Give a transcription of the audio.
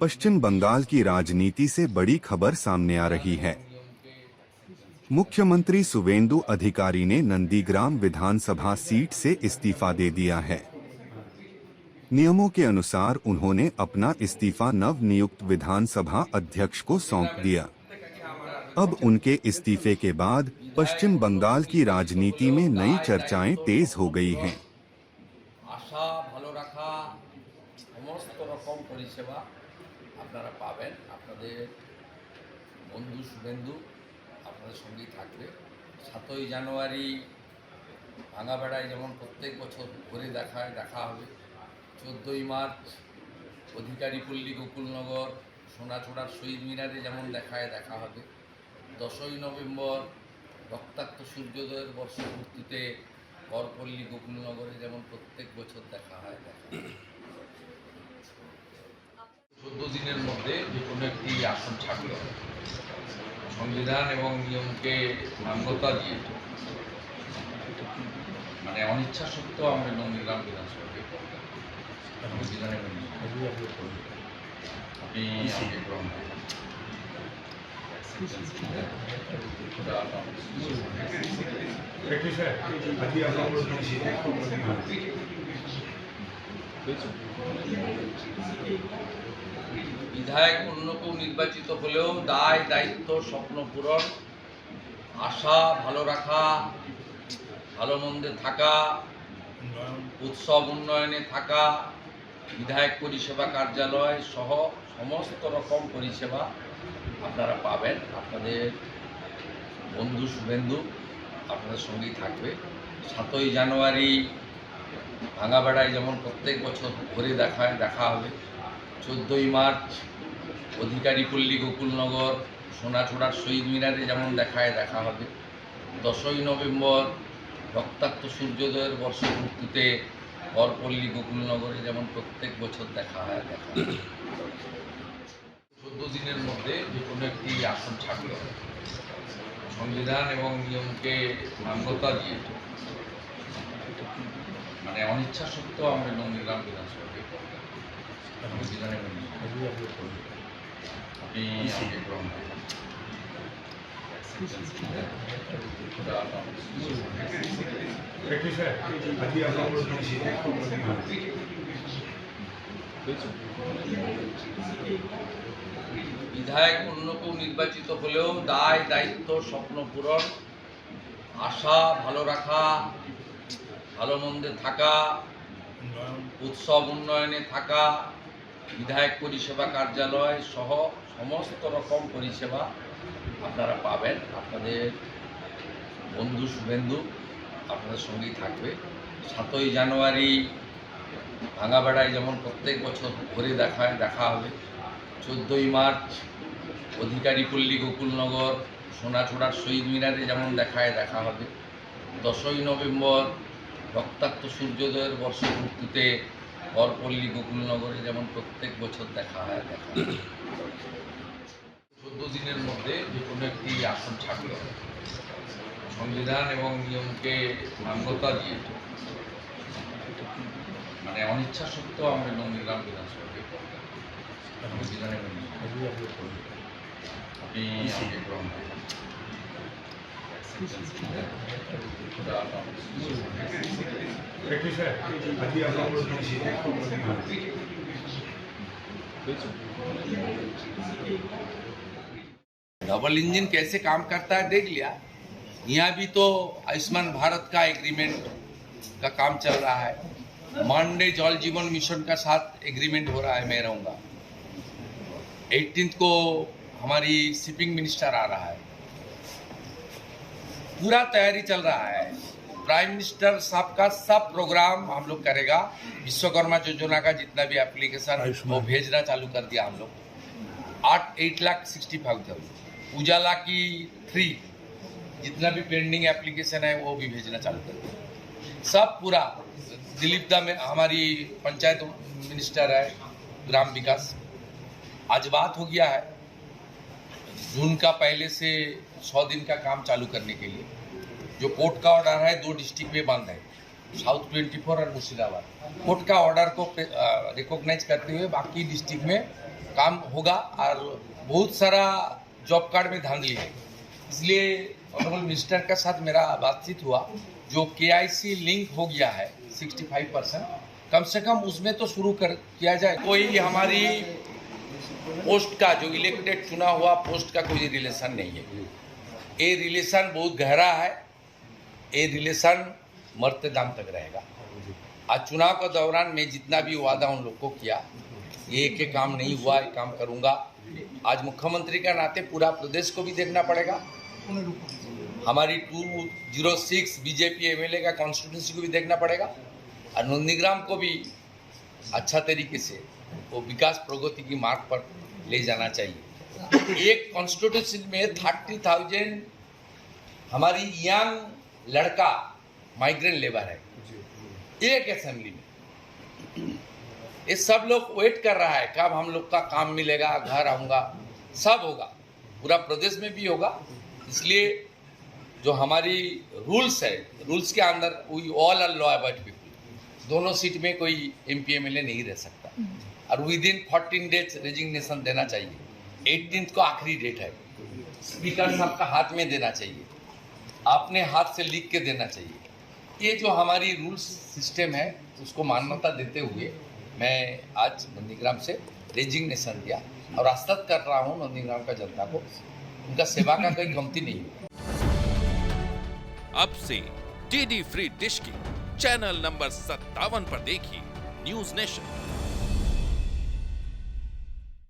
पश्चिम बंगाल की राजनीति से बड़ी खबर सामने आ रही है। मुख्यमंत्री सुवेंदु अधिकारी ने नंदीग्राम विधानसभा सीट से इस्तीफा दे दिया है। नियमों के अनुसार उन्होंने अपना इस्तीफा नव नियुक्त विधानसभा अध्यक्ष को सौंप दिया। अब उनके इस्तीफे के बाद पश्चिम बंगाल की राजनीति में नई चर्चाएं तेज हो गई हैं। आशा ভালো রাখা সমস্ত রকম পরিষেবা আপনারা পাবেন। আপনাদের বন্ধু শুভেন্দু আপনাদের সঙ্গেই থাকবে। 7ই জানুয়ারি ভাঙাবেড়ায় যেমন প্রত্যেক বছর ঘুরে দেখা হবে। 14ই মার্চ অধিকারী পল্লী গোকুলনগর সোনাছড়ার শহীদ মিনারে যেমন দেখা হবে। 10ই নভেম্বর রক্তাক্ত সূর্যোদয়ের বর্ষপূর্তিতে করপল্লী গোকুলনগরে যেমন প্রত্যেক বছর দেখা হয়। 14 দিনের মধ্যে যে কোনো একটি আসন ছাড়লে সংবিধান এবং নিয়মকে মান্যতা দিয়ে মানে অনিচ্ছা সত্ত্বেও আমরা নন্দীগ্রাম বিধানসভাকে সংবিধানে আপনি আমাকে গ্রহণ করেন। বিধায়ক অন্য কেউ নির্বাচিত হলেও দায় দায়িত্ব স্বপ্ন পূরণ আশা ভালো রাখা ভালো মন্দে থাকা উৎসব উন্নয়নে থাকা বিধায়ক পরিষেবা কার্যালয় সহ সমস্ত রকম পরিষেবা আপনারা পাবেন। আপনাদের বন্ধু শুভেন্দু আপনাদের সঙ্গেই থাকবে। 7ই জানুয়ারি ভাঙাবেড়ায় যেমন প্রত্যেক বছর ঘুরে দেখা হবে। 14ই মার্চ অধিকারী পল্লী গোকুলনগর সোনাছড়ার শহীদ মিনারে যেমন দেখা হবে। 10ই নভেম্বর রক্তাক্ত সূর্যোদয়ের বর্ষপূর্তিতে করপল্লী গোকুলনগরে যেমন প্রত্যেক বছর দেখা হয়। 14 দিনের মধ্যে যে কোনো একটি আসন ছাড়লে সংবিধান এবং নিয়মকে মান্যতা দিয়ে মানে অনিচ্ছা সত্ত্বেও আমরা নন্দীগ্রাম বিধানসভাকে সংবিধানে আপনি আমাকে গ্রহণ করেন। বিধায়ক অন্য কেউ নির্বাচিত হলেও দায় দায়িত্ব স্বপ্ন পূরণ আশা ভালো রাখা ভালো মন্দে থাকা উৎসব উন্নয়নে থাকা বিধায়ক পরিষেবা কার্যালয় সহ সমস্ত রকম পরিষেবা আপনারা পাবেন। আপনাদের বন্ধু শুভেন্দু আপনাদের সঙ্গেই থাকবে। 7ই জানুয়ারি ভাঙাবেড়ায় যেমন প্রত্যেক বছর ঘুরে দেখা হবে। 14ই মার্চ অধিকারী পল্লী গোকুলনগর সোনাছড়ার শহীদ মিনারে যেমন দেখা হবে। 10ই নভেম্বর রক্তাক্ত সূর্যোদয়ের বর্ষপূর্তিতে করপল্লী গোকুলনগরে যেমন প্রত্যেক বছর দেখা হয়। 14 দিনের মধ্যে যে কোনো একটি আসন ছাড়লে সংবিধান এবং নিয়মকে মান্যতা দিয়ে মানে অনিচ্ছা সত্ত্বেও আমরা নন্দীগ্রাম বিধানসভাকে সংবিধানে আপনি আমাকে গ্রহণ করেন। डबल इंजन कैसे काम करता है देख लिया। यहाँ भी तो आयुष्मान भारत का एग्रीमेंट का काम चल रहा है। मानडे जल जीवन मिशन का साथ एग्रीमेंट हो रहा है। मैं रहूँगा 18 को हमारी शिपिंग मिनिस्टर आ रहा है। पूरा तैयारी चल रहा है। प्राइम मिनिस्टर साहब का सब प्रोग्राम हम लोग करेगा। विश्वकर्मा योजना का जितना भी एप्लीकेशन वो भेजना चालू कर दिया हम लोग। 8,65,000 उजाला की 3 जितना भी पेंडिंग एप्लीकेशन है वो भी भेजना चालू कर दिया। सब पूरा दिलीप दा में हमारी पंचायत मिनिस्टर है ग्राम विकास। आज बात हो गया है जून का पहले से 100 दिन का काम चालू करने के लिए। जो कोर्ट का ऑर्डर है 2 डिस्ट्रिक्ट में बंद है साउथ 24 और मुर्शिदाबाद कोर्ट का ऑर्डर को रिकॉग्नाइज करते हुए बाकी डिस्ट्रिक्ट में काम होगा और बहुत सारा जॉब कार्ड में धांधली है। इसलिए ऑनरेबल मिनिस्टर के साथ मेरा बातचीत हुआ, जो KIC लिंक हो गया है 65%, कम से कम उसमें तो शुरू किया जाए। कोई हमारी पोस्ट का जो इलेक्टेड चुना हुआ पोस्ट का कोई रिलेशन नहीं है। ये रिलेशन बहुत गहरा है, ये रिलेशन मरते दाम तक रहेगा। आज चुनाव के दौरान मैं जितना भी वादा उन लोग को किया, ये एक काम नहीं हुआ, ये काम करूंगा। आज मुख्यमंत्री का नाते पूरा प्रदेश को भी देखना पड़ेगा, हमारी 206 बीजेपी MLA का कॉन्स्टिट्यूंसी को भी देखना पड़ेगा और नंदीग्राम को भी अच्छा तरीके से वो विकास प्रगति की मार्ग पर ले जाना चाहिए। एक कॉन्स्टिट्यूंसी में 30,000 हमारी यंग लड़का माइग्रेंट लेबर है एक असेंबली में। ये सब लोग वेट कर रहा है कब हम लोग का काम मिलेगा, घर आऊँगा, सब होगा, पूरा प्रदेश में भी होगा। इसलिए जो हमारी रूल्स है, रूल्स के अंदर we all are law abide people, दोनों सीट में कोई MP MLA नहीं रह सकता और विदिन 14 डेज रेजिग्नेशन देना चाहिए। 18th को आखिरी डेट है, स्पीकर साहब का हाथ में देना चाहिए, अपने हाथ से लिख के देना चाहिए। ये जो हमारी रूल्स सिस्टम है उसको मान्यता देते हुए मैं आज नंदीग्राम से रेजिग्नेशन दिया और आश्वस्त कर रहा हूँ नंदीग्राम का जनता को, उनका सेवा का कोई कमती नहीं है। अब से DD फ्री डिश की चैनल नंबर 57 पर देखिए न्यूज नेशन।